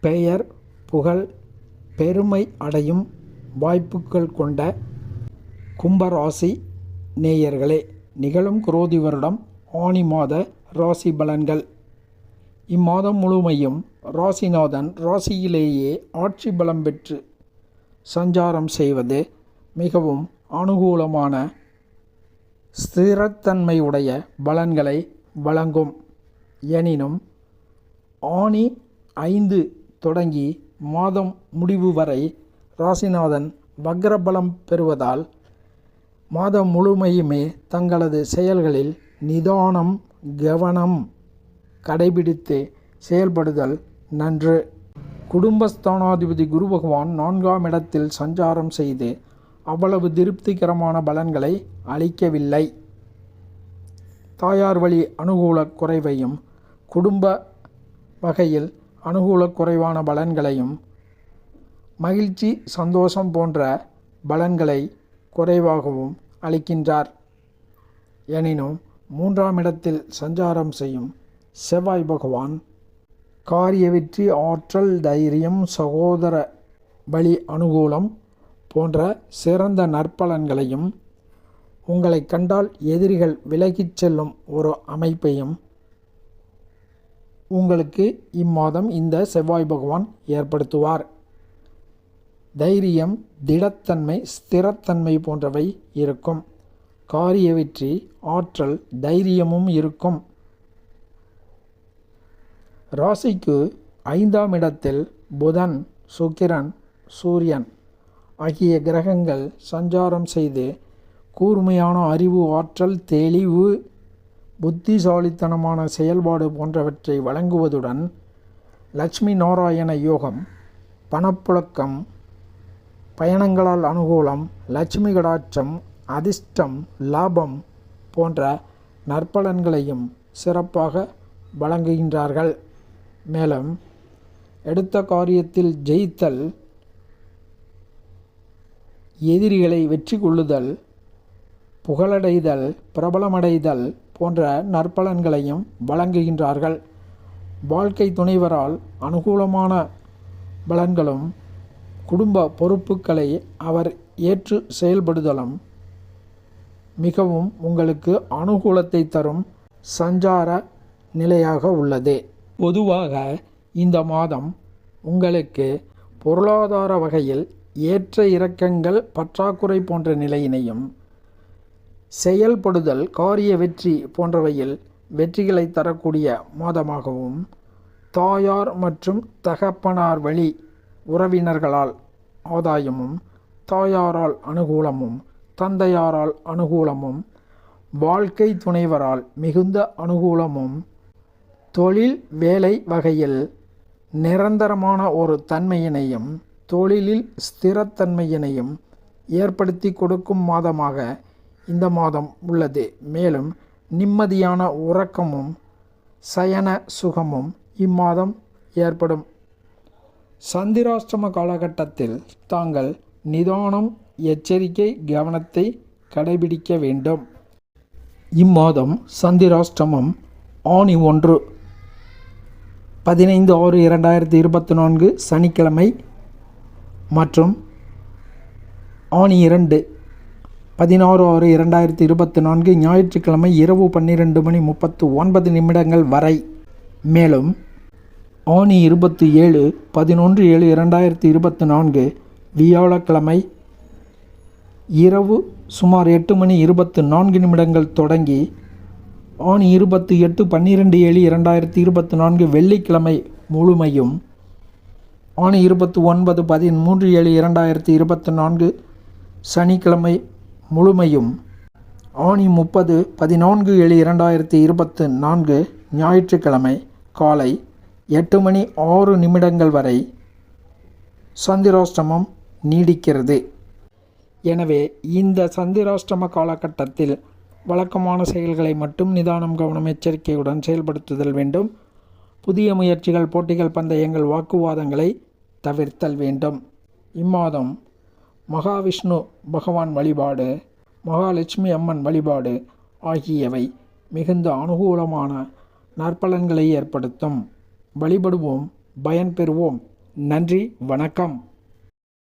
பெயர் புகழ் பெருமை அடையும் வாய்ப்புகள் கொண்ட கும்பராசி நேயர்களே, நிகழும் குரோதி வருடம் ஆனி மாத ராசி பலன்கள். இம்மாதம் முழுமையும் ராசிநாதன் ராசியிலேயே ஆட்சி பலம் பெற்று சஞ்சாரம் செய்வது மிகவும் அனுகூலமான ஸ்திரத்தன்மையுடைய பலன்களை வழங்கும். எனினும் ஆனி 5 தொடங்கி மாதம் முடிவு வரை ராசிநாதன் வக்ரபலம் பெறுவதால் மாதம் முழுமையுமே தங்களது செயல்களில் நிதானம் கவனம் கடைபிடித்து செயல்படுதல் நன்று. குடும்பஸ்தானாதிபதி குரு பகவான் 4ஆம் இடத்தில் சஞ்சாரம் செய்து அவ்வளவு திருப்திகரமான பலன்களை அளிக்கவில்லை. தாயார் வழி அனுகூல குறைவையும் குடும்ப வகையில் அனுகூல குறைவான பலன்களையும் மகிழ்ச்சி சந்தோஷம் போன்ற பலன்களை குறைவாகவும் அளிக்கின்றார். எனினும் 3ஆம் இடத்தில் சஞ்சாரம் செய்யும் செவ்வாய் பகவான் காரிய வெற்றி ஆற்றல் தைரியம் சகோதர வழி அனுகூலம் போன்ற சிறந்த நற்பலன்களையும் உங்களை கண்டால் எதிரிகள் விலகிச் செல்லும் ஒரு அமைப்பையும் உங்களுக்கு இம்மாதம் இந்த செவ்வாய் பகவான் ஏற்படுத்துவார். தைரியம் திடத்தன்மை ஸ்திரத்தன்மை போன்றவை இருக்கும். காரிய வெற்றி ஆற்றல் தைரியமும் இருக்கும். ராசிக்கு 5ஆம் இடத்தில் புதன் சுக்கிரன் சூரியன் ஆகிய கிரகங்கள் சஞ்சாரம் செய்து கூர்மையான அறிவு ஆற்றல் தெளிவு புத்திசாலித்தனமான செயல்பாடு போன்றவற்றை வழங்குவதுடன் லட்சுமி நாராயண யோகம் பணப்புழக்கம் பயணங்களால் அனுகூலம் லட்சுமி கடாட்சம் அதிர்ஷ்டம் லாபம் போன்ற நற்பலன்களையும் சிறப்பாக வழங்குகின்றார்கள். மேலும் எடுத்த காரியத்தில் ஜெயித்தல் எதிரிகளை வெற்றி கொள்ளுதல் புகழடைதல் பிரபலமடைதல் போன்ற நற்பலன்களையும் வழங்குகின்றார்கள். வாழ்க்கை துணைவரால் அனுகூலமான பலன்களும் குடும்ப பொறுப்புகளை அவர் ஏற்று செயல்படுதலும் மிகவும் உங்களுக்கு அனுகூலத்தை தரும் சஞ்சார நிலையாக உள்ளது. பொதுவாக இந்த மாதம் உங்களுக்கு பொருளாதார வகையில் ஏற்ற இறக்கங்கள் பற்றாக்குறை போன்ற நிலையினையும் செயல்படுதல் காரிய வெற்றி போன்றவையில் வெற்றிகளை தரக்கூடிய மாதமாகவும் தாயார் மற்றும் தகப்பனார் வழி உறவினர்களால் ஆதாயமும் தாயாரால் அனுகூலமும் தந்தையாரால் அனுகூலமும் வாழ்க்கை துணைவரால் மிகுந்த அனுகூலமும் தொழில் வேலை வகையில் நிரந்தரமான ஒரு தன்மையினையும் தொழிலில் ஸ்திரத்தன்மையினையும் ஏற்படுத்தி கொடுக்கும் மாதமாக இந்த மாதம் உள்ளது. மேலும் நிம்மதியான உறக்கமும் சயன சுகமும் இம்மாதம் ஏற்படும். சந்திராஷ்டம காலகட்டத்தில் தாங்கள் நிதானம் எச்சரிக்கை கவனத்தை கடைபிடிக்க வேண்டும். இம்மாதம் சந்திராஷ்டமம் ஆனி 1 15/6/2024 சனிக்கிழமை மற்றும் ஆனி 2 16/6/2024 ஞாயிற்றுக்கிழமை இரவு 12:39 வரை. மேலும் ஆனி 27 11/7/2024 வியாழக்கிழமை இரவு சுமார் 8:24 தொடங்கி ஆனி 28 12/7/2024 வெள்ளிக்கிழமை முழுமையும் ஆனி 29 13/7/2024 சனிக்கிழமை முழுமையும் ஆனி 30 14/7/2024 ஞாயிற்றுக்கிழமை காலை 8:06 வரை சந்திராஷ்டமம் நீடிக்கிறது. எனவே இந்த சந்திராஷ்டம காலகட்டத்தில் வழக்கமான செயல்களை மட்டும் நிதானம் கவனம் எச்சரிக்கையுடன் செயல்படுத்துதல் வேண்டும். புதிய முயற்சிகள் போட்டிகள் பந்தயங்கள் வாக்குவாதங்களை தவிர்த்தல் வேண்டும். இம்மாதம் மகாவிஷ்ணு பகவான் வழிபாடு மகாலட்சுமி அம்மன் வழிபாடு ஆகியவை மிகுந்த அனுகூலமான நற்பலன்களை ஏற்படுத்தும். வழிபடுவோம் பயன்பெறுவோம். நன்றி, வணக்கம்.